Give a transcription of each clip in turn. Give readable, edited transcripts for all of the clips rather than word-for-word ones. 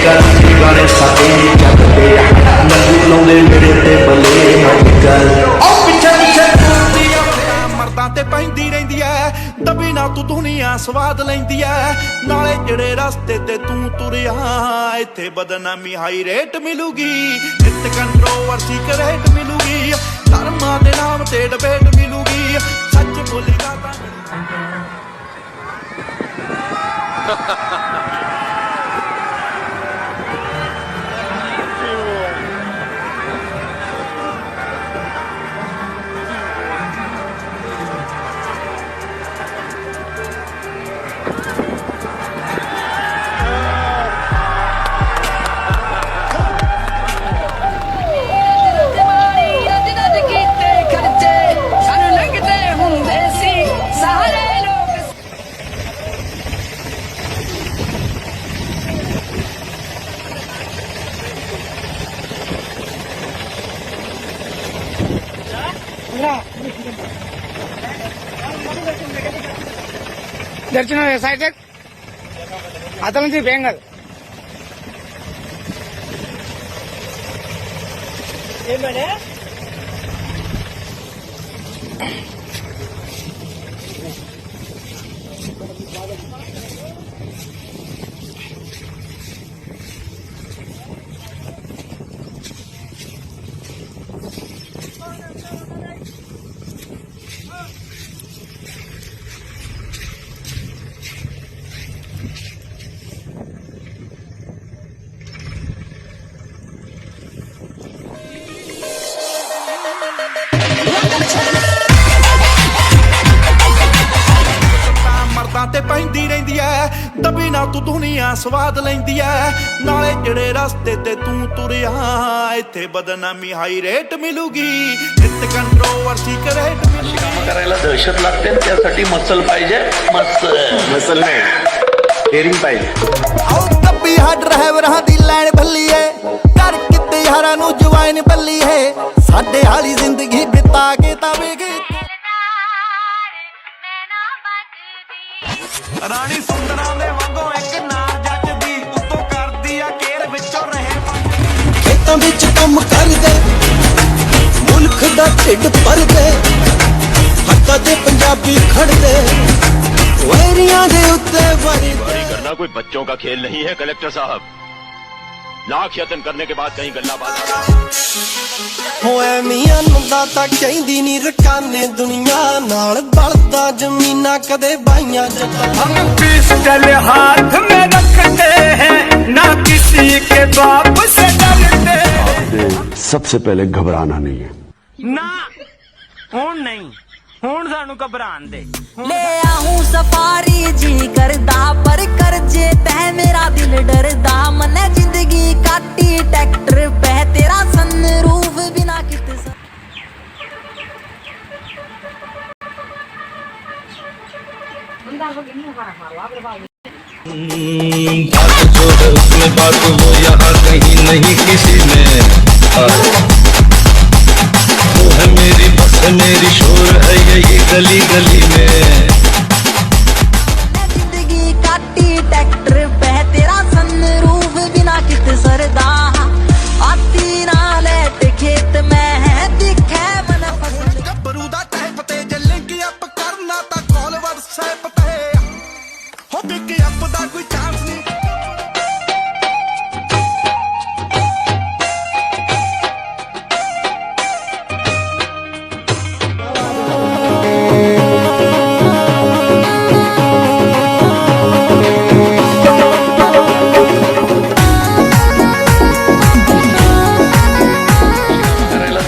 गल गाने साडे नहीं चलदे नंगू लाउंदे मेरे ते बले अजकल ओ पिछे पिछे तुरदी आ मर्दां ते पैंदी रहिंदी ऐ दबी ना तू दुनिया स्वाद लैंदी ऐ नाले जेड़े रस्ते ते तू तुरिया इत्थे बदनामी हाई रेट मिलूगी नित कंट्रोवर्सी करेट मिलूगी धर्मां दे नाम ते डिबेट मिलूगी सच बोलेगा దర్శనం ఎక్సైటెడ్ అతల నుంచి బెంగల్ ఏమనే ते पैंदी रहिंदी ऐ दबी ना तू दुनिया स्वाद लैंदी ऐ नाले जेड़े रस्ते ते तू तुरिया इत्थे बदनामी हाई रेट मिलूगी नित कंट्रोवर्सी करेट मिलूगी काम करायला दहशत लागते त्यासाठी मसल पाहिजे मसल नाही डेअरिंग पाहिजे आओ कब्बी हा ड्राइवरां दी लाइन भल्ली है कर किते यारां नु जवाइन बल्ली है साडे हाली जिंदगी बिता के तावेगे रानी सुंदरा दे वांगो एक नार जचदी उत्तों करदी आ केर विचों रहे खेतां विच काम करदे मुल्क दा ढिड भरदे हत्ता ते पंजाबी खड़दे वैरियां दे उत्ते वारी करना कोई बच्चों का खेल नहीं है कलेक्टर साहब लाख यत्न करने के बाद कहीं गल्ला बात होए मियां नंदा ता कहंदी नी रकाने दुनिया नाल बलदा जमीना कदे बाइयां जट्टां हम पिस्टल हाथ में रखते हैं ना किसी के बाप से डरते सबसे पहले घबराना नहीं है ना हुण नहीं हुण सानू घबरान दे ले आऊं सफारी जी करदा पर कर जे तै मेरा दिल डरदा मने जिंदगी काटी ट्रैक्टर पे तेरा सनरूफ बिना कित उसमें बात वो यहाँ कहीं नहीं किसी में वो है मेरी बस मेरी शोर है यही गली गली में जिंदगी काटी ट्रैक्टर पे तेरा सनरूफ बिना कित सरदा आती ना लेट खेत में दिखे मन फसल गबरू दा टाइप ते जे लिंक अप करना ता कॉल व्हाट्सएप ते हो पिक अप दा कोई चांस नहीं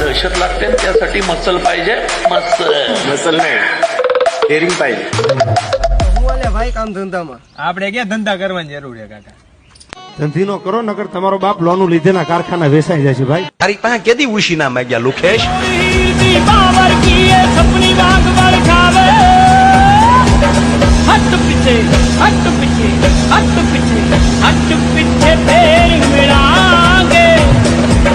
दहशत लागते त्यासाठी मसल पाहिजे मसल नाही डेअरिंग पाहिजे भाई काम धंधा में આપણે ક્યાં ધંધા કરવાની જરૂર છે કાકા धंधी नो करो नगर तमारो बाप लोनु लीधे ना कारखाना वेसाई जाय छे भाई तारी પાસે કેદી ઉશી ના માંગ્યા લુખેશ पावर की ये सपनी बाग बल खावे हट पीछे हट पीछे हट पीछे हट पीछे तेरी मिलांगे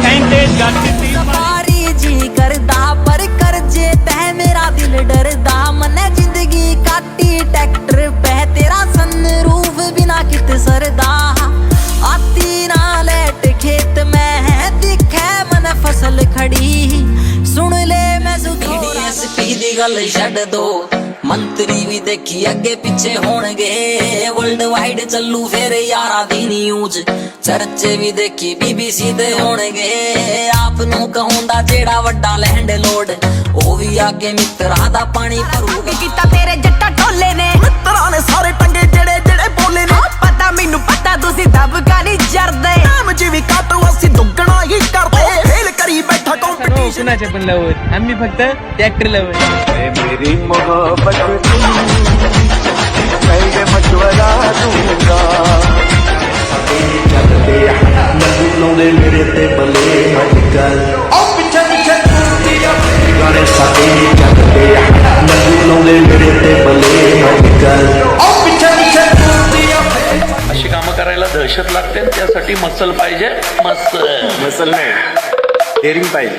कहते जट सफारी जी करदा पर कर जे तै मेरा दिल डरदा मने जिंदगी काटी ट्रैक्टर पे तेरा सनरूफ बिना कित सरदा आती ना गल छड्ड दो मंत्री भी देखी अगे पिछे होणगे वर्ल्ड वाइड चलू फिर यारा दी न्यूज चर्चे भी देखी BBC ते होणगे आप नू कहूंदा जेड़ा वड्डा लैंड लोड ओ भी आके मित्रा दा पानी भरूगा कीता तेरे जट्टा टोले ने ਮਿੱਤਰਾਂ ਨੇ ਸਾਰੇ ਟੰਗੇ ਜਿਹੜੇ ਜਿਹੜੇ ਬੋਲੇ ਨੇ पता मैनू पता तुसी दबका नहीं जरदे ਨਾਮ ਜੀ ਵੀ ਕਾਟੋ ਅਸੀਂ ਦੁੱਗਣਾ ਹੀ ਕਰਦੇ ਫੇਲ ਕਰੀ ਬੈਠਾ ਕੰਪੀਟੀਸ਼ਨ कुणाचे पण लव आम्ही फक्त ट्रॅक्टर लव मेरी मोहब्बत मैं मशवरा दूंगा ਚੱਲਦੇ ਨੰਗੂ ਲਾਉਂਦੇ ਮੇਰੇ ਤੇ ਬੱਲੇ ਅੱਜ ਕੱਲ ਉਹ ਪਿੱਛੇ ਪਿੱਛੇ ਤੁਰਦੀ ਆ ਗਾਣੇ ਸਾਡੇ ਚੱਲਦੇ ਨੰਗੂ ਲਾਉਂਦੇ ਮੇਰੇ ਤੇ ਬੱਲੇ ਅੱਜ ਕੱਲ ਉਹ ਪਿੱਛੇ ਪਿੱਛੇ ਤੁਰਦੀ ਆ अशी कामं करायला दहशत लागते त्यासाठी मसल पाहिजे मसल नाही डेअरिंग पाहिजे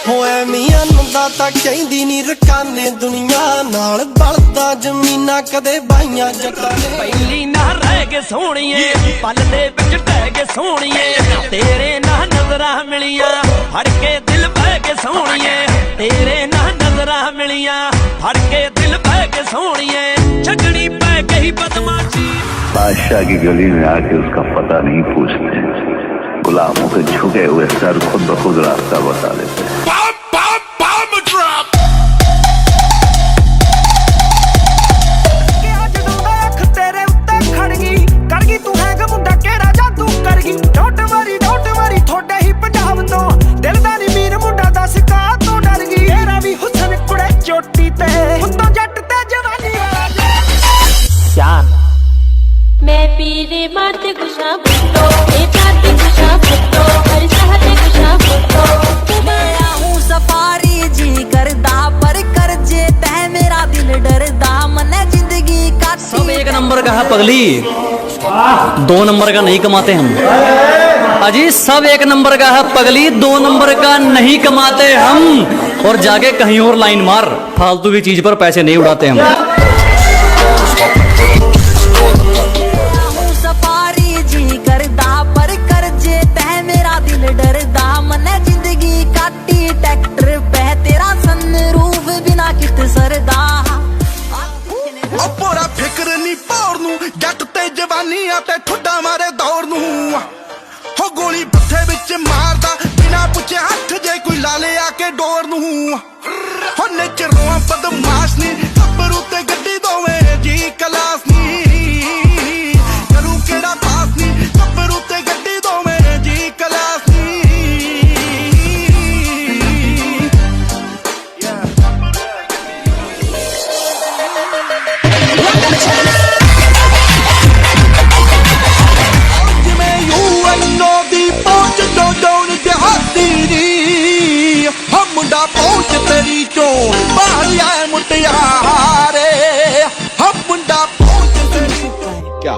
ਹੋਏ ਮੀਆਂ ਨੰਦਾ ਤਾਂ ਕਹਿੰਦੀ ਨੀ ਰਕਾਨੇ ਦੁਨੀਆ ਨਾਲ ਬਲਦਾ ਜ਼ਮੀਨਾਂ ਕਦੇ ਬਾਈਆਂ ਜੱਟਾਂ ਨੇ ਪਹਿਲੀ ਨਾ ਰਹਿ ਕੇ ਸੋਹਣੀਏ ਪਲ ਦੇ ਵਿੱਚ ਟਹਿ ਕੇ ਸੋਹਣੀਏ ਤੇਰੇ ਨਾਲ ਨਜ਼ਰਾਂ ਮਿਲੀਆਂ ਫੜ ਕੇ ਦਿਲ ਬਹਿ ਕੇ ਸੋਹਣੀਏ ਤੇਰੇ ਨਾਲ ਨਜ਼ਰਾਂ ਮਿਲੀਆਂ ਫੜ ਕੇ ਦਿਲ ਬਹਿ ਕੇ ਸੋਹਣੀਏ ਛੱਡਣੀ ਪੈ ਗਈ ਬਦਮਾਸ਼ੀ बादशाह की गली में आके उसका पता नहीं पूछते गुलामों के झुके हुए सर खुद ब खुद रास्ता बता देते हैं मैं पीरे मारते गुशा फुटो ए ताते गुशा फुटो हर चाहते गुशा फुटो मैं हूँ सफारी जी करदा पर कर जे तह मेरा दिल डरदा मने जिंदगी काटी सब एक नंबर का है पगली 2 नंबर का नहीं कमाते हम अजी सब एक नंबर का है पगली 2 नंबर का नहीं कमाते हम और जाके कहीं और लाइन मार फालतू की चीज पर पैसे नहीं उड़ाते हम डरदा मने जिंदगी काटी ट्रैक्टर पे तेरा सनरूफ बिना कित सरदा ਆਪੋਰਾ ਫਿਕਰ ਨਹੀਂ ਪੌੜ ਨੂੰ ਜੱਟ ਤੇ ਜਵਾਨੀ ਆ ਤੇ ਠੁੱਡਾ ਮਾਰੇ ਦੌੜ ਨੂੰ ਹੋ ਗੋਲੀ ਪੱਥੇ ਵਿੱਚ ਮਾਰਦਾ ਬਿਨਾ ਪੁੱਛੇ ਹੱਥ ਜੇ ਕੋਈ ਲਾ ਲਿਆ ਕੇ ਡੋਰ ਨੂੰ ਹੋ ਨੇਚਰੋਂ ਬਦਮਾਸ਼ ਨਹੀਂ ਗੱਭਰੂ ਤੇ ਗੱਡੀ ਦੋਵੇਂ ਜੀ ਕਲਾਸ ਨਹੀਂ ਕਰੂ ਕਿਹੜਾ ਪਾਸ ਨਹੀਂ ਗੱਭਰੂ ਤੇ ਗੱਡੀ ਦੋਵੇਂ ਜੀ ਕਲਾਸ ਮੁੰਡਾ ਪਹੁੰਚ ਤੇਰੀ ਚੋਂ ਬਾਹਰ ਆਏ ਮੁਟਿਆਰੇ ਹਮ ਮੁੰਡਾ ਪਹੁੰਚ ਤੇਰੀ क्या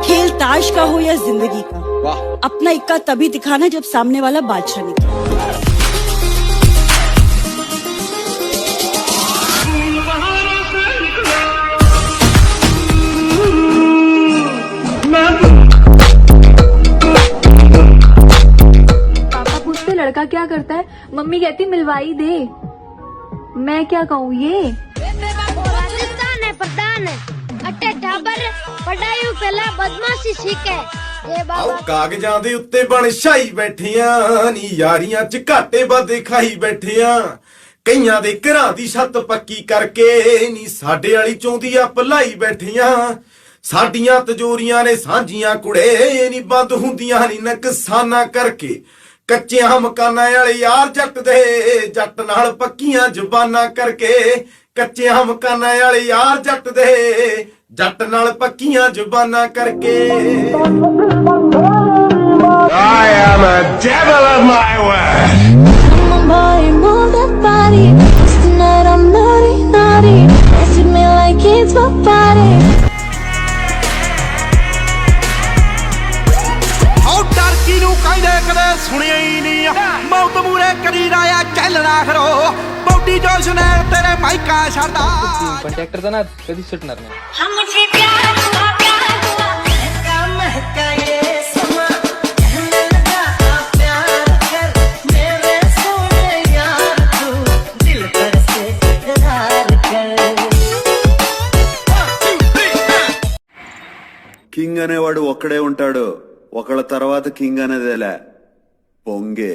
खेल ताश का हो या जिंदगी का अपना इक्का तभी दिखाना जब सामने वाला बादशाह निकले लड़का क्या करता है मम्मी कहती मिलवाई दे मैं क्या कहूँ ये राजस्थान है प्रधान है अट्टे ढाबर पढ़ाई पहला बदमाशी सीखे ਕਾਗਜ਼ਾਂ ਦੇ ਉੱਤੇ ਬਣ ਛਾਈ ਬੈਠੀਆਂ ਨੀ ਯਾਰੀਆਂ ਚ ਘਾਟੇ ਵਾਦੇ ਖਾਈ ਬੈਠੀਆਂ ਕਈਆਂ ਦੇ ਘਰਾਂ ਦੀ ਛੱਤ ਪੱਕੀ ਕਰਕੇ ਨੀ ਸਾਡੇ ਵਾਲੀ ਚੋਂਦੀ ਆ ਭਲਾਈ ਬੈਠੀਆਂ ਸਾਡੀਆਂ ਤਜੋਰੀਆਂ ਨੇ ਸਾਂਝੀਆਂ ਕੁੜੇ ਨੀ ਬੰਦ ਹੁੰਦੀਆਂ ਨੀ ਨਕਸਾਨਾ ਕਰਕੇ ਕੱਚਿਆਂ ਮਕਾਨਾਂ ਵਾਲੇ ਯਾਰ ਜੱਟ ਨਾਲ ਪੱਕੀਆਂ ਜ਼ੁਬਾਨਾਂ ਕਰਕੇ ਕੱਚਿਆਂ ਮਕਾਨਾਂ ਵਾਲੇ ਯਾਰ ਜੱਟ ਨਾਲ ਪੱਕੀਆਂ ਜ਼ੁਬਾਨਾਂ ਕਰਕੇ I am a devil of my word. move that body tonight I'm naughty naughty dance with me like it's my party turkey ਨੂੰ ਕਹਿੰਦੇ ਕਦੇ ਸੁਣਿਆ ਹੀ ਨਹੀਂ ਮੌਤ ਮੂਰੇ ਕਰੀ ਰਾਇਆ ਚੱਲਣਾ ਖਰੋ ਬੌਡੀ ਜੋਸ਼ ਨੇ ਤੇਰੇ ਮਾਈਕਾ ਛੱਡਦਾ पण ट्रॅक्टरचा ना कधी सुटणार नाही हमसे प्यार हुआ ऐसा महका ये समा कहने लगा प्यार कर मेरे सोने కింగ్ అనేవాడు ఒక్కడే ఉంటాడు, ఒకళ్ళ తర్వాత కింగ్ అనేదేలే పొంగే.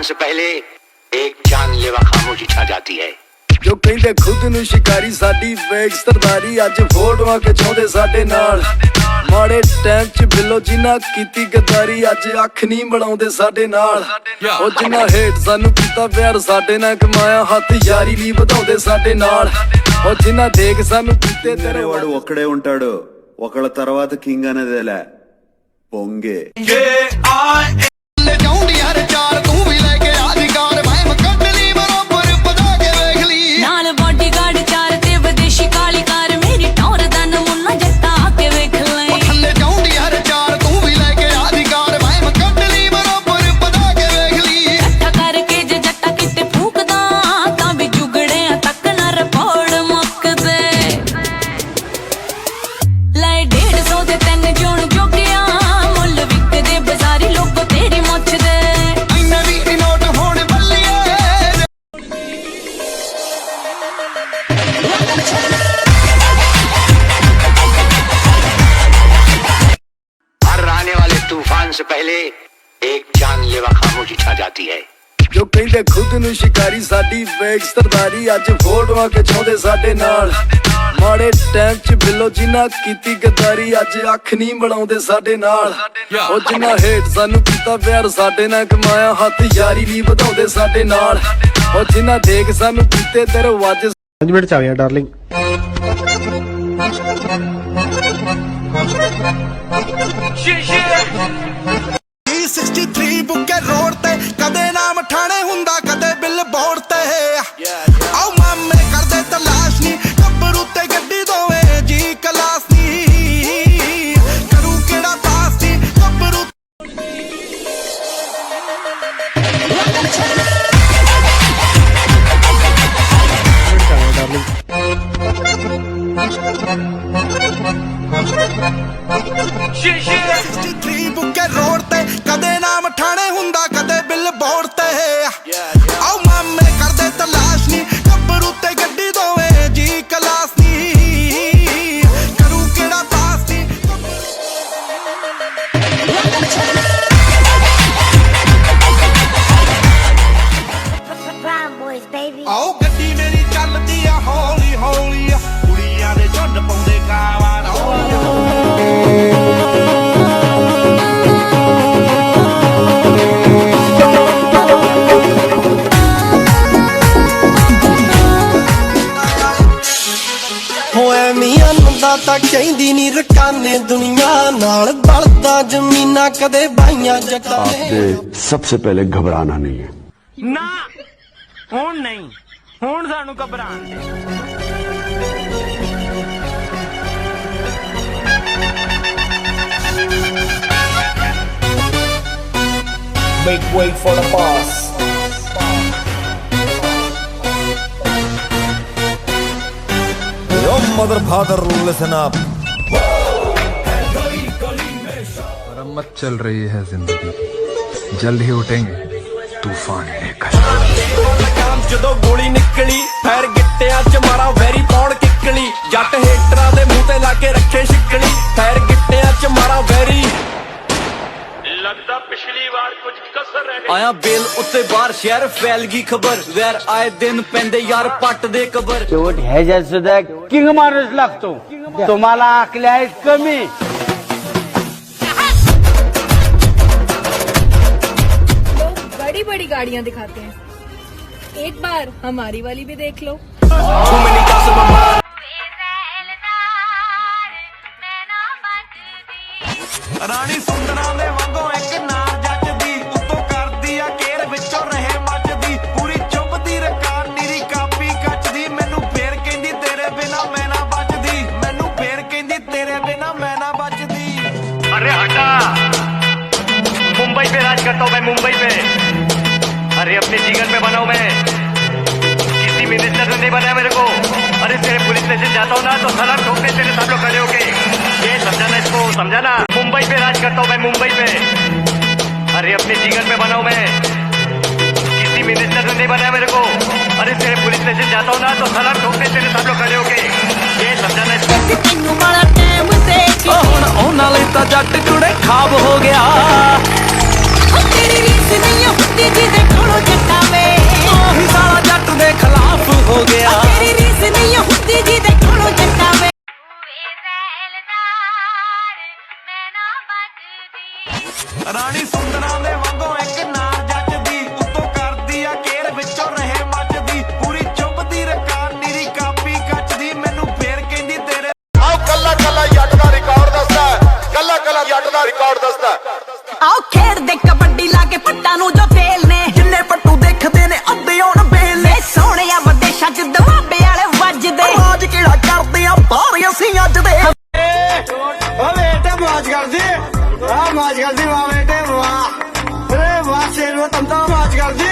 से पहले एक जानलेवा खामोशी छा जाती है। ਜੋ ਕਹਿੰਦੇ ਖੁਦ ਨੂੰ ਸ਼ਿਕਾਰੀ ਸਾਡੀ ਵੇਖ ਸਰਦਾਰੀ ਅੱਜ ਫੋਟੋਆਂ ਖਿਚਾਉਂਦੇ ਸਾਡੇ ਨਾਲ ਮਾੜੇ ਟਾਈਮ 'ਚ ਬਿੱਲੋ ਜਿਨ੍ਹਾਂ ਕੀਤੀ ਗਦਾਰੀ ਅੱਜ ਅੱਖ ਨਹੀਂ ਮਿਲਾਉਂਦੇ ਸਾਡੇ ਨਾਲ ਉਹ ਜਿਨ੍ਹਾਂ ਹੇਠ ਸਾਨੂੰ ਕੀਤਾ ਪਿਆਰ ਸਾਡੇ ਨਾਲ ਕਮਾਇਆ ਹੱਥ ਯਾਰੀ ਲਈ ਵਧਾਉਂਦੇ ਸਾਡੇ ਨਾਲ ਉਹ ਜਿਨ੍ਹਾਂ ਦੇਖ ਸਾਨੂੰ ਕੀਤੇ ਤੇਰੇ వాడు ఒక్కడే ఉంటాడు, ఒకళ్ళ తర్వాత కింగ్ అనేదేలే పొంగే. तूफान से पहले एक जानलेवा खामोशी छा जाती है। ਜੋ ਕਹਿੰਦੇ ਖੁਦ ਨੂੰ ਸ਼ਿਕਾਰੀ ਸਾਡੀ ਵੇਖ ਸਰਦਾਰੀ ਅੱਜ ਫੋਟੋਆਂ ਖਿਚਾਉਂਦੇ ਸਾਡੇ ਨਾਲ ਮਾੜੇ ਟਾਈਮ 'ਚ ਬਿੱਲੋ ਜਿਨ੍ਹਾਂ ਕੀਤੀ ਗਦਾਰੀ ਅੱਜ ਅੱਖ ਨਹੀਂ ਮਿਲਾਉਂਦੇ ਸਾਡੇ ਨਾਲ ਉਹ ਜਿਨ੍ਹਾਂ ਹੇਠ ਸਾਨੂੰ ਕੀਤਾ ਪਿਆਰ ਸਾਡੇ ਨਾਲ ਕਮਾਇਆ ਹੱਥ ਯਾਰੀ ਲਈ ਵਧਾਉਂਦੇ ਸਾਡੇ ਨਾਲ ਉਹ ਜਿਨ੍ਹਾਂ ਦੇਖ ਸਾਨੂੰ ਕੀਤੇ ਦਰਵਾਜ਼ੇ 5 ਮਿੰਟ ਚ ਆ ਗਿਆ ਡਾਰਲਿੰਗ। 63 ਬੁੱਕੇ ਰੋਡ ਤੇ ਕਦੇ ਨਾਮ ਠਾਣੇ ਹੁੰਦਾ ਕਦੇ ਬਿੱਲ ਬੋਰਡ ਤੇ ਆਓ ਮਾਮੇ ਕਰਦੇ ਤਲਾਸ਼ ਨੀ ਗੱਭਰੂ ਤੇ ਗੱਡੀ ਦੋਵੇਂ ਜੀ ਕਲਾਸ ਨੀ ਕਰੂ ਕਿਹੜਾ ਪਾਸ ਨੀ ਗੱਭਰੂ ਬੁੱਕੇ ਰੋਡ ਤੇ ਕਦੇ ਨਾਮ ਠਾਣੇ ਹੁੰਦਾ ਕਦੇ ਬਿੱਲ ਬੋਰਡ ਤੇ ਆਓ ਮਾਮੇ ਕਰਦੇ ਤਲਾਸ਼ ਨੀ ਗੱਭਰੂ ਤੇ ਗੱਡੀ ਦੋਵੇਂ ਜੀ ਕਲਾਸ ਨੀ ਕਰੂ ਕਿਹੜਾ ਪਾਸ ਨੀ ਆਓ ਗੱਡੀ ਮੇਰੀ ਚੱਲਦੀ ਆ ਹੌਲੀ ਹੌਲੀ ਕੁੜੀਆਂ ਦੇ ਝੁੰਡ ਪਾਉਂਦੇ ਕਾਵਾਂ ਤਾਂ ਕਹਿੰਦੀ ਨਹੀਂ ਰਕਾਨੇ ਦੁਨੀਆ ਨਾਲ ਬਲਦਾ ਜ਼ਮੀਨਾਂ ਕਦੇ ਬਾਈਆਂ ਜੱਟਾਂ ਨੇ। आपने सबसे पहले घबराना नहीं है ਨਾ ਹੁਣ ਨਹੀਂ, ਹੁਣ ਸਾਨੂੰ ਘਬਰਾਉਣ ਦੇ। Make way for the boss. Your mother father listen up. मरम्मत चल रही है जिंदगी की, जल्द ही उठेंगे तूफान लेकर। ਜਦੋਂ ਗੋਲੀ ਨਿਕਲੀ ਫੈਰ ਗਿੱਟਿਆਂ ਚ ਮਾਰਾ ਵੈਰੀ ਪੌੜ ਕਿੱਕਲੀ ਜੱਟ ਹੇਟਰਾਂ ਦੇ ਮੂੰਹ ਤੇ ਲਾ ਕੇ ਰੱਖੇ ਛਿੱਕਲੀ ਫੈਰ ਗਿੱਟਿਆਂ ਚ ਮਾਰਾ ਵੈਰੀ लगता पिछली बार कुछ कसर रह गई। ਆਇਆ ਬੇਲ ਉੱਤੇ ਬਾਹਰ ਸ਼ਹਿਰ ਫੈਲ ਗਈ ਖਬਰ ਵੈਰ ਆਏ ਦਿਨ ਪੈਂਦੇ ਯਾਰ पट दे कबर ह्याच्यात सुद्धा किंग माणूस लागतो तुम्हाला आकल्या आहेत कमी। लोग बड़ी बड़ी गाड़ियां दिखाते हैं, एक बार हमारी वाली भी देख लो। ਰਾਣੀ ਸੁੰਦਰਾਂ ਦੇ ਵਾਂਗੋਂ ਇੱਕ ਨਾਰ ਜੱਟ ਦੀ ਉੱਤੋਂ ਕਰਦੀ ਆ तो सलाम ठोकने तेरे सब लोग खड़े होके। ये समझाना, इसको समझाना। मुंबई पे राज करता हूँ मैं, मुंबई पे। अरे अपने जीवन पे बनाऊं मैं, किसी मिनिस्टर ने नहीं बनाया मेरे को। अरे तेरे पुलिस स्टेशन जाता हूँ ना तो सलाम ठोकने तेरे सब लोग खड़े होके। ये समझाना, इसको ਹੁਣ ਉਹਨਾਂ ਲਈ ਤਾਂ ਜੱਟ ਕੁੜੇ ਖਾਬ ਹੋ ਗਿਆ। तेरी रीस नहीं होती जिदे कोलों जट्टा में, ਉਹੀ ਸਾਲਾ ਜੱਟ ਦੇ ਖਿਲਾਫ ਹੋ ਗਿਆ। तेरी रीस नहीं होती जिदे कोलों जट्टा में। ਰਾਣੀ ਸੁੰਦਰਾਂ ਦੇ ਵਾਂਗੋਂ ਇੱਕ ਨਾਰ ਜੱਟ ਦੀ, ਉੱਤੋਂ ਕਰਦੀ ਆ ਕੇਰ ਵਿੱਚੋਂ ਰਹੇ ਮੱਚਦੀ, ਪੂਰੀ ਚੁੱਭਦੀ ਰਕਾਰ ਨੀਰੀ ਕਾਪੀ ਕੱਚਦੀ, ਮੈਨੂੰ ਫੇਰ ਕਹਿੰਦੀ ਤੇਰੇ ਆਓ ਕੱਲਾ ਕੱਲਾ ਜੱਟ ਦਾ ਰਿਕਾਰਡ ਦੱਸਦਾ, ਕੱਲਾ ਕੱਲਾ ਜੱਟ ਦਾ ਰਿਕਾਰਡ ਦੱਸਦਾ। आओ खेड़ दे कबड्डी लाके पट्टा नु जो तेल ने, ਜਿੰਨੇ ਪੱਟੂ ਦੇਖਦੇ ਨੇ ਅੱਧੇ ਹੁਣ ਬੇਲ वे सोने विदेशा च दबाबे वाले वजदे। ਰਾਜ ਕਿਹੜਾ ਕਰਦੇ ਆ ਬਾਹਰ ਅਸੀਂ ਅੱਜ ਦੇ। ਓ ਬੇਟਾ ਮौज ਕਰਦੀ ਆ, ਮौज ਕਰਦੀ ਵਾਹ ਬੇਟੇ ਵਾਹ, ਅਰੇ ਵਾਹ ਸ਼ੇਰੋ ਤੁਮ ਤਾਂ ਮौज ਕਰਦੀ।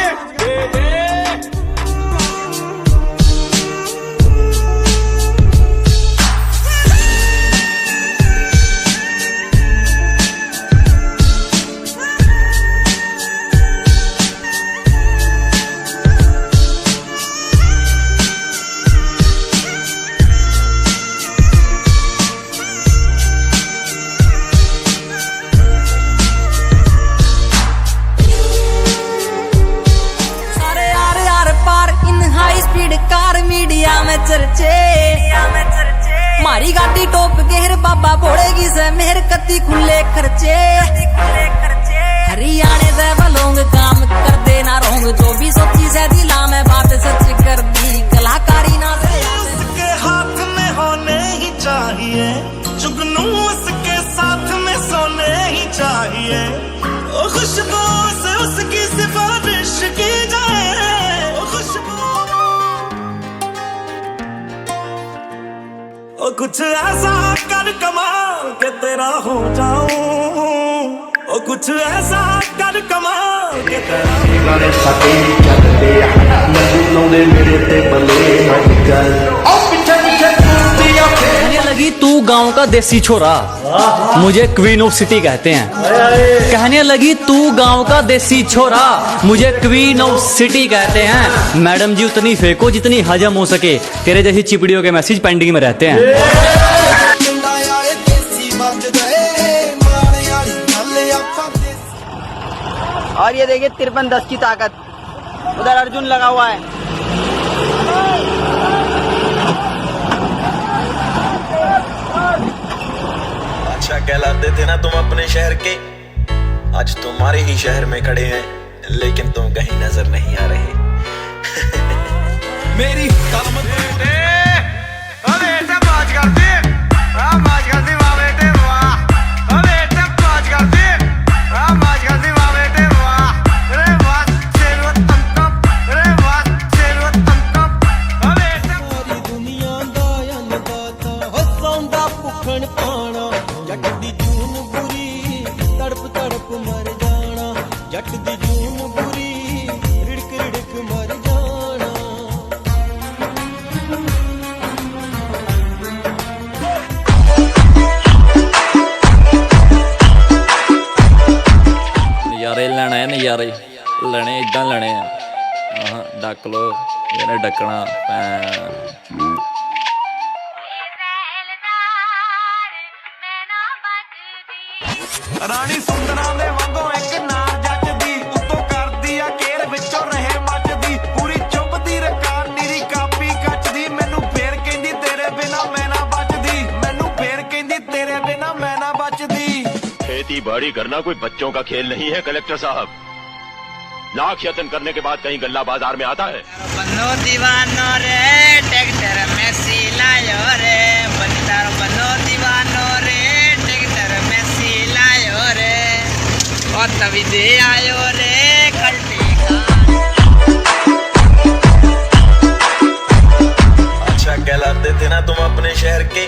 सारे यार यार पार in high speed car media में चर्चे। मारी गाड़ी टोप गेर बाबा बोलेगी से मेहर कत्ती खुले खर्चे। हरियाणे दे बलोंग काम कर देना रोंग, जो भी सोची से दिला में बात सच कर दी। कलाकारी ना से उसके हाथ में होने ही चाहिए, जुगनू उसके साथ में सोने ही चाहिए, ओ खुशबू से उसकी सिफारिश की जाए, ओ खुशबू। ओ कुछ ऐसा कर कमाल के तेरा हो जाऊं, ओ कुछ ऐसा कर कमाल के तेरा। ਗਾਣੇ ਸਾਡੇ ਚੱਲਦੇ ਆ ਮੈਨੂੰ ਲਾਉਂਦੇ ਮੇਰੇ ਤੇ ਬੱਲੇ ਮੱਜਲ ਉਹ ਪਿੱਛੇ ਪਿੱਛੇ ਤੁਰਦੀਆਂ कहने लगी तू गांव का देसी छोरा, मुझे क्वीन ऑफ सिटी कहते हैं। कहने लगी तू गांव का देसी छोरा, मुझे क्वीन ऑफ सिटी कहते हैं। मैडम जी उतनी फेंको जितनी हजम हो सके, तेरे जैसी चिपड़ियों के मैसेज पेंडिंग में रहते हैं। और ये देखिए 53-10 की ताकत, उधर अर्जुन लगा हुआ है। अच्छा कहलाते थे ना तुम अपने शहर के, आज तुम्हारे ही शहर में खड़े हैं, लेकिन तुम कहीं नजर नहीं आ रहे। मेरी कलम बेटे, ओ बेटे मौज करती, आ मौज करती वाह बेटे वाह, ओ बेटे मौज करती, आ मौज करती वाह बेटे वाह, अरे वाह शेरो तमकम, अरे वाह शेरो तमकम, ओ बेटे। ਸਾਰੀ ਦੁਨੀਆ ਦਾ ਅੰਨਦਾਤਾ ਹਸਾਉਂਦਾ ਭੁੱਖਣ ਪਾਣਾ, ਜੱਟ ਦੀ ਜੂਨ ਬੁਰੀ ਤੜਪ ਤੜਪ ਮਰ ਜਾਣਾ, ਜੱਟ ਦੀ ਜੂਨ ਬੁਰੀ ਰਿੜਕ ਰਿੜਕ ਮਰ ਜਾਣਾ। ਨਜ਼ਾਰੇ ਲੈਣਾ ਹੈ, ਨਜ਼ਾਰੇ ਲੈਣੇ ਇਦਾਂ ਲੈਣੇ ਆ। ਆਹ ਡੱਕ ਲੋ ਇਹਨੇ ਡੱਕਣਾ ਰਾਣੀ ਸੁੰਦਰਾਂ ਦੇ ਵਾਂਗੋਂ ਇੱਕ ਨਾਰ ਜੱਟ ਦੀ, ਉੱਤੋਂ ਕਰਦੀ ਆ ਕੇਰ ਵਿੱਚੋਂ ਰਹੇ ਮੱਚਦੀ, ਪੂਰੀ ਚੁੱਭਦੀ ਰਕਾਰ ਨੀਰੀ ਕਾਪੀ ਕੱਚਦੀ, ਮੈਨੂੰ ਫੇਰ ਕਹਿੰਦੀ ਤੇਰੇ ਬਿਨਾ ਮੈਂ ਨਾ ਬਚਦੀ, ਮੈਨੂੰ ਫੇਰ ਕਹਿੰਦੀ ਤੇਰੇ ਬਿਨਾ ਮੈਂ ਨਾ बचदी। खेती बाड़ी करना कोई बच्चों का खेल नहीं है कलेक्टर साहब। लाख यत्न करने के बाद कहीं गल्ला बाजार में आता है। बनो दीवानो रे ट्रैक्टर में सिलायो रे, बंदर बनो दीवानो रे ट्रैक्टर में सिलायो रे, और तभी दे आयो रे कल्टी का। अच्छा कहलाते थे ना तुम अपने शहर के,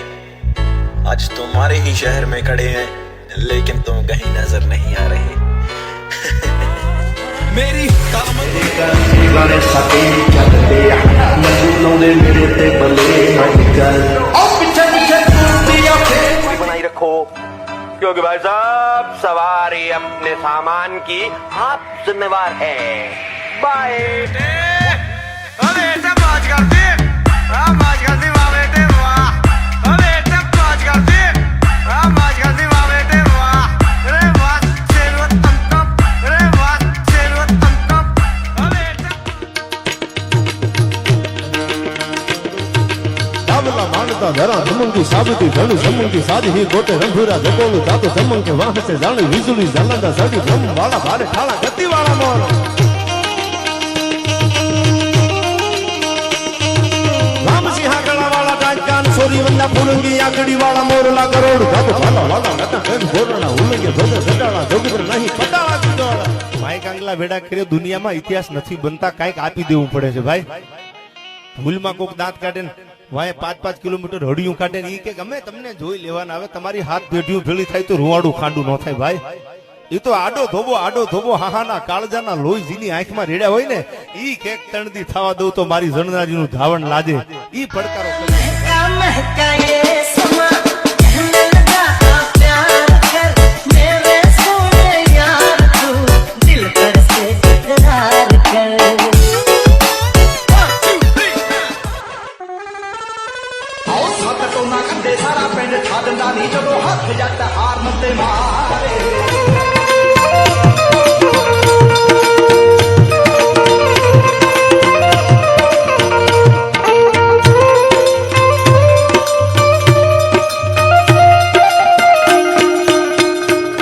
आज तुम्हारे ही शहर में खड़े हैं, लेकिन तुम कहीं नजर नहीं आ रहे। मेरी कलम ਗਾਣੇ ਸਾਡੇ ਚੱਲਦੇ ਆ ਮੈਨੂੰ ਲਾਉਂਦੇ ਮੇਰੇ ਤੇ ਬੱਲੇ ਮੱਜਲ ਉਹ ਪਿੱਛੇ क्योंकि भाई साहब सवारी अपने सामान की आप जिम्मेवार है। बाय। मानता धरा जमन की साबती धनु जमन की साधी ही गोटे रंभुरा जकोलू तातो जमन के वाह से जाने विजुली जलंदा सड़ी ब्रह्म वाला भारे ठाला गति वाला मोर राम सिंह गला वाला डाकान सोरी वंदा पुरंगी आकड़ी वाला मोरला करोड़ गप वाला वाला नता कन बोरना उलंगे भज सटाला जोगित्र नहीं पटाला किदोड़ा भाई कांगला भेड़ा करे दुनिया में इतिहास નથી બનતા કાઈક આપી દેવું પડે છે ભાઈ ભૂલમાં કોક દાંત કાઢે વાય 5-5 કિલોમીટર હડિયું કાઢે ઈ કે ગમે તમને જોઈ લેવાના આવે તમારી હાથ ભેડિયું ભેળી થાય તો રૂવાડું ખાંડું ન થાય ભાઈ ઈ તો આડો ધોબો હાહાના કાળજાના લોહી જીની આંખમાં રેડ્યા હોય ને ઈ કેક તણદી થવા દઉં તો મારી જણનારીનું ધાવણ લાજે ઈ પડકારો सारा पिंड छा दिंदा नी जदों हथ जट हार मते मारे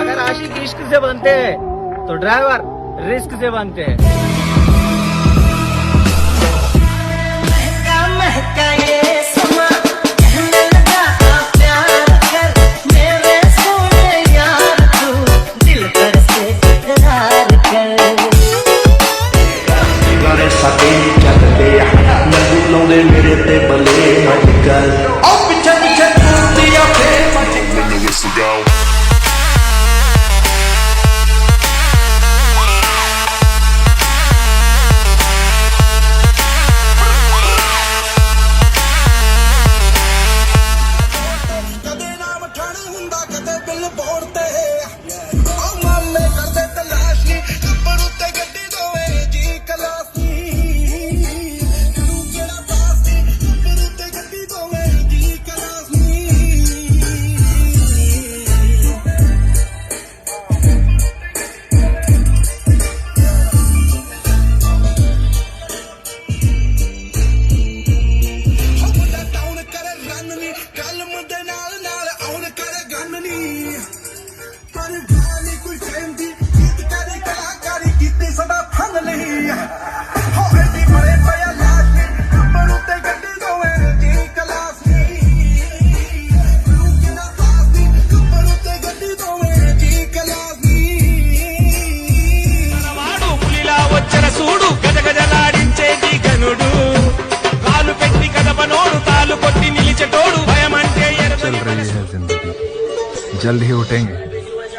अगर आशिक इश्क से बनते हैं तो ड्राइवर रिस्क से बनते हैं। मेरे ते बले मचकल ओ पीछे पीछे दिया फिर कदे नाम ठाणे हुंदा कदे बिल बोर्ड ते ओ मामे करदे तलाश नी पर उत्ते गड्डी दोवे जी कलास नी चल रही है जिंदगी जल्द ही उठेंगे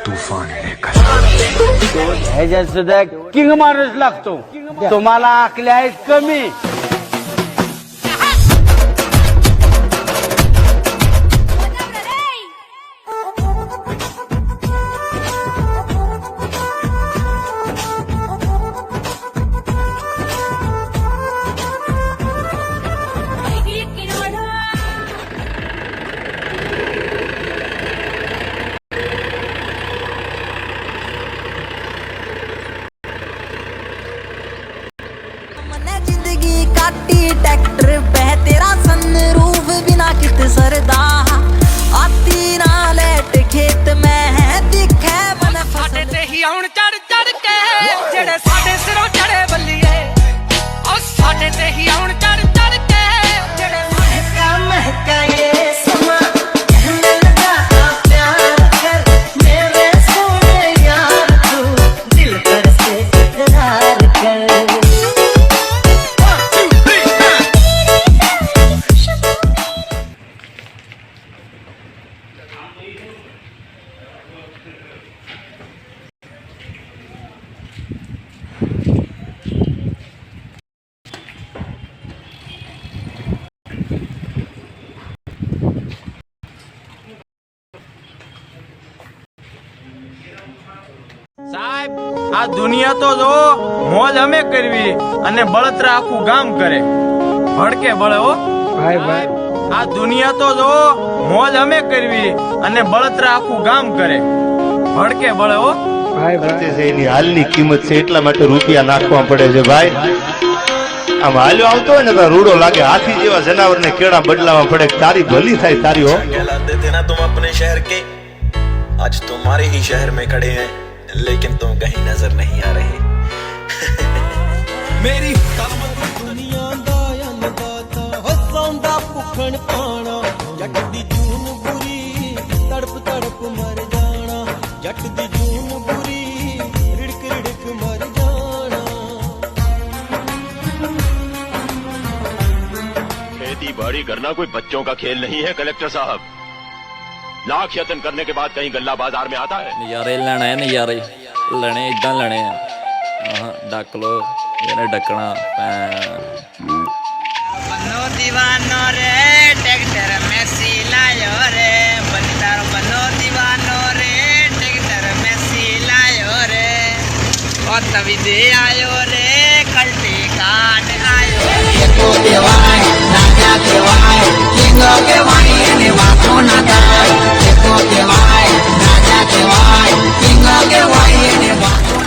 तूफान लेकर ह्याच्यात सुद्धा किंग माणूस लागतो तुम्हाला आकल्या आहेत कमी। ट्रैक्टर पे तेरा सनरूफ बिना कित सरदा आती ना लेट खेत में है दिखे मन साडे ते ही आउण चढ़ चढ़ के जेड़े साडे सिरों चढ़े बल्लिए ओ साडे ते ही आउण चढ़ चढ़ के जेड़े महका ये समा कहने लगा प्यार कर मेरे सोने यार तू दिल पर से इकरार कर। દુનિયા તો જો મોજ અમે કરવી અને બળતરા આખું ગામ કરે ભડકે બળે હો ભાઈ ભાઈ આ દુનિયા તો જો મોજ અમે કરવી અને બળતરા આખું ગામ કરે ભડકે બળે હો ભાઈ ભાઈ એની હાલની કિંમત છે એટલા માટે રૂપિયા નાખવા પડે છે ભાઈ આમ હાલ્યો આવતો હોય ને તો રૂડો લાગે હાથી જેવા જનાવર ને કેળા બદલાવા પડે તારી ભલી થાય તારી हो कहलाते थे ना तुम अपने शहर के आज तुम्हारे ही शहर में खड़े हैं लेकिन तुम कहीं नजर नहीं आ रहे मेरी ਦੁਨੀਆ ਦਾ ਅੰਨਦਾਤਾ ਹਸਾਉਂਦਾ ਭੁੱਖਣ ਪਾਣਾ ਜੱਟ ਦੀ ਜੂਨ ਬੁਰੀ ਤੜਪ ਤੜਪ ਮਰ ਜਾਣਾ ਜੱਟ ਦੀ ਜੂਨ ਬੁਰੀ ਰਿੜਕ ਰਿੜਕ ਮਰ ਜਾਣਾ खेती बाड़ी करना कोई बच्चों का खेल नहीं है कलेक्टर साहब लाख यत्न करने के बाद कहीं गल्ला बाजार में आता है ਨਜ਼ਾਰੇ ਲੈਣਾ ਹੈ ਨਜ਼ਾਰੇ ਲੈਣੇ ਇਦਾਂ ਲੈਣੇ ਆ ਹਾਂ ਡੱਕ ਲੋ ਇਹਨੇ ਡੱਕਣਾ बनो दीवानो रे ट्रैक्टर में सिलायो रे बंदारो बनो दीवानो रे ट्रैक्टर में सिलायो रे और तभी दे आयो रे कल्टी काट आयो एको देवाय राजा देवाय किंगो देवाय ने वातो ना काय एको देवाय राजा देवाय किंगो देवाय ने वातो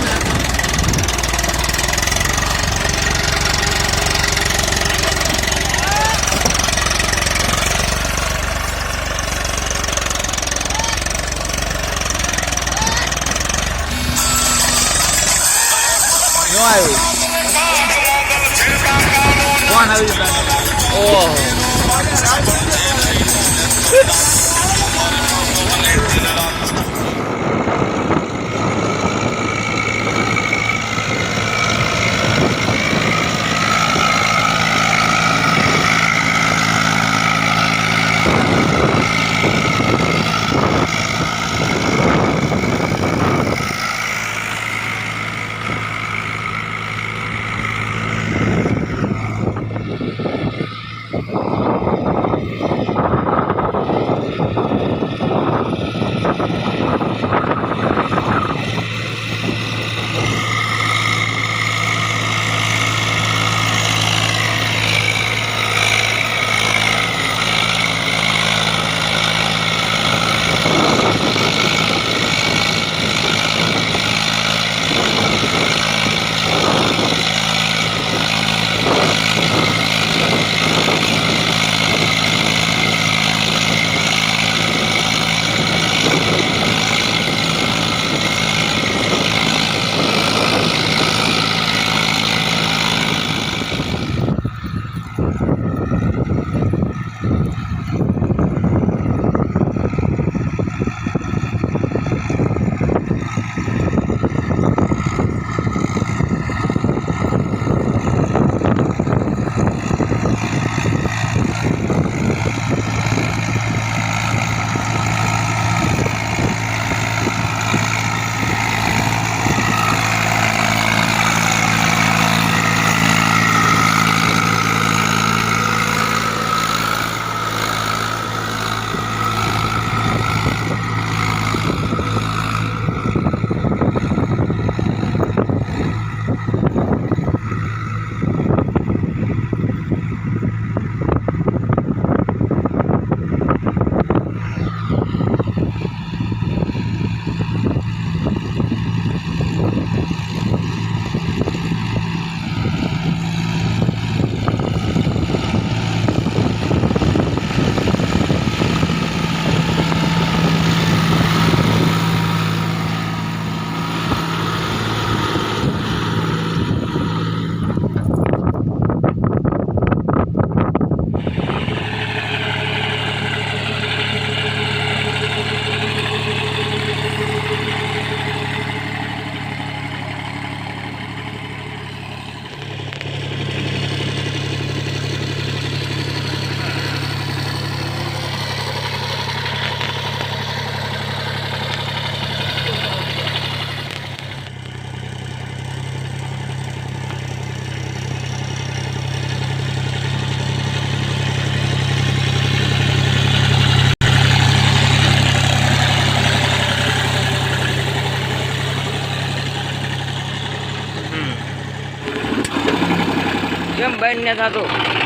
કેમ બંધ ન થતું?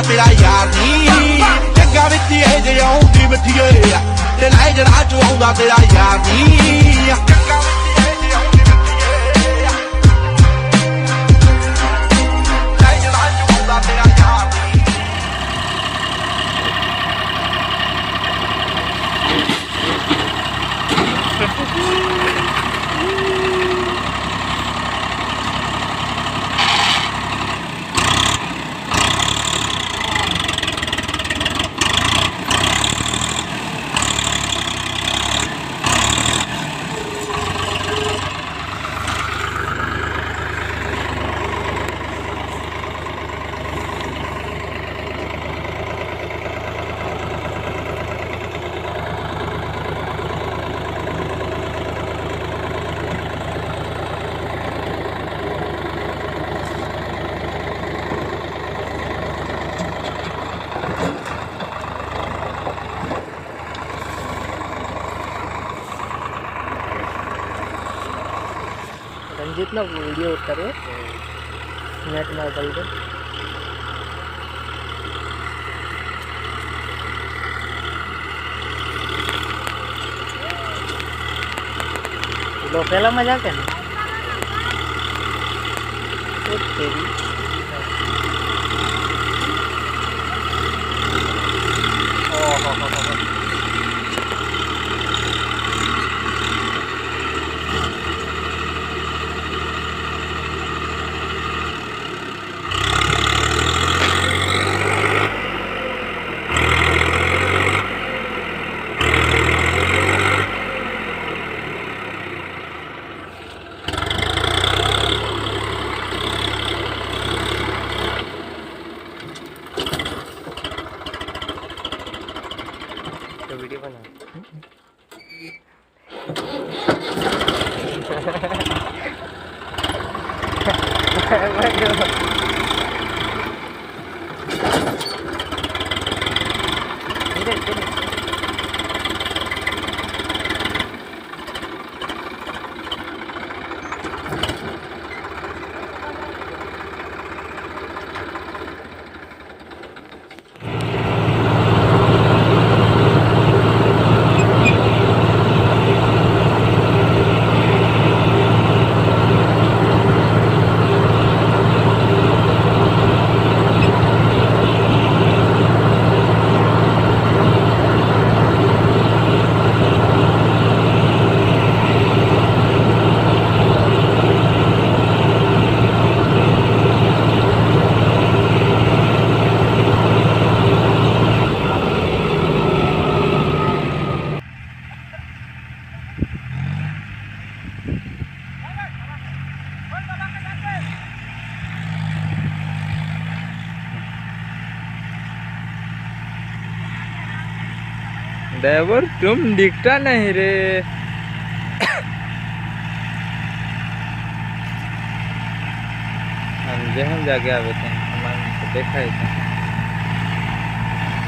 ਤੇਰਾ ਯਾਰ ਨੀ ਜੱਗਾ ਵਿੱਚ ਇਹ ਜੇ ਆਉਂਦੀ ਮਿੱਠੀਏ ਤੇ ਲੈ ਜੜਾ ਚ ਆਉਂਦਾ ਤੇਰਾ ਯਾਰ ਨੀ ਜੱਗਾ ਵਿੱਚ ਇਹ ਜੇ ਆਉਂਦੀ ਮਿੱਠੀਏ ਲੈ ਜੜਾ ਚ ਆਉਂਦਾ ਤੇਰਾ ਯਾਰ ਨੀ रंजीत ना वीडियो उतारो नेट में डाल दो लो पहला मजा के ना तो तेरी वीडियो बना ड्राइवर तुम दिखता नहीं रे। हम जाके आवे थे, हमारे देखा ही था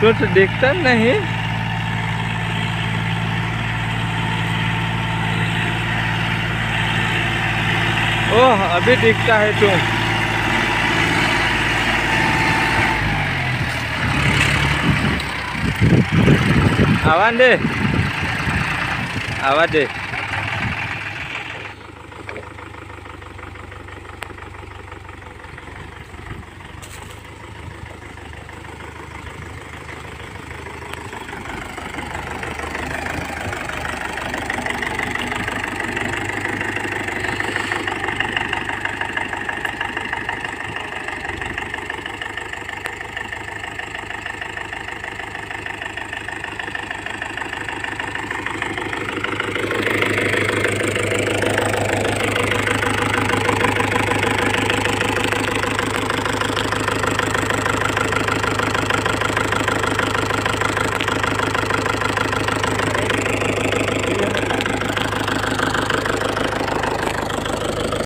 तो दिखता नहीं। ओह अभी दिखता है तुम। आवाज दे, आवाज दे।